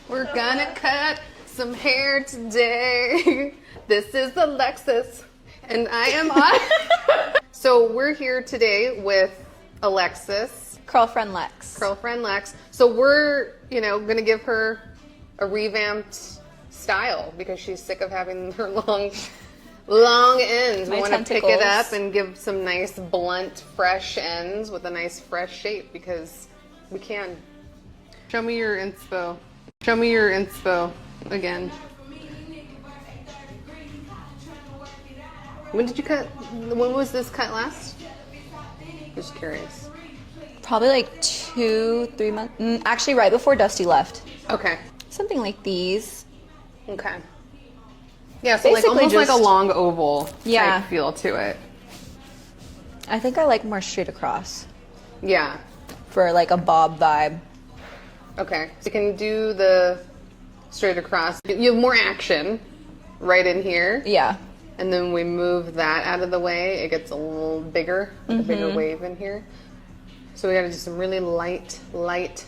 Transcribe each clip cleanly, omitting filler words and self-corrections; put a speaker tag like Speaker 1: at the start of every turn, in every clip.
Speaker 1: We're gonna cut some hair today. This is Alexis, and I am on. So we're here today with Alexis.
Speaker 2: Curlfriend Lex.
Speaker 1: Curlfriend Lex. So we're, gonna give her a revamped style because she's sick of having her long ends. We want to pick it up and give some nice blunt, fresh ends with a nice fresh shape because we can. Show me your inspo. Show me your inspo again. When did you cut? When was this cut last? Just curious.
Speaker 2: Probably like 2-3 months. Actually, right before Dusty left.
Speaker 1: Okay.
Speaker 2: Something like these.
Speaker 1: Okay. Yeah, so
Speaker 2: basically
Speaker 1: almost like a long oval type feel to it.
Speaker 2: I think I like more straight across.
Speaker 1: Yeah.
Speaker 2: For like a bob vibe.
Speaker 1: Okay. So you can do the straight across. You have more action right in here.
Speaker 2: Yeah.
Speaker 1: And then we move that out of the way. It gets a little bigger, a bigger wave in here. So we got to do some really light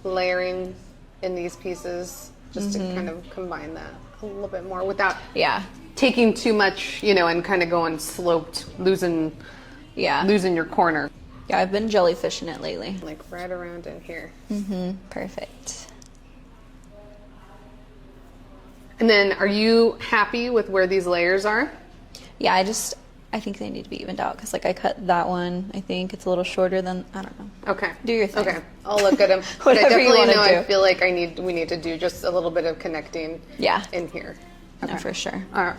Speaker 1: layering in these pieces just to kind of combine that a little bit more without taking too much, and kind of going sloped, losing your corner.
Speaker 2: Yeah, I've been jellyfishing it lately.
Speaker 1: Like right around in here.
Speaker 2: Perfect.
Speaker 1: And then are you happy with where these layers are?
Speaker 2: Yeah, I think they need to be evened out because like I cut that one. I think it's a little shorter than, I don't know.
Speaker 1: Okay.
Speaker 2: Do your thing.
Speaker 1: Okay. I'll look at them. But I definitely know I feel like we need to do just a little bit of connecting in here.
Speaker 2: Okay. No, for sure.
Speaker 1: All right.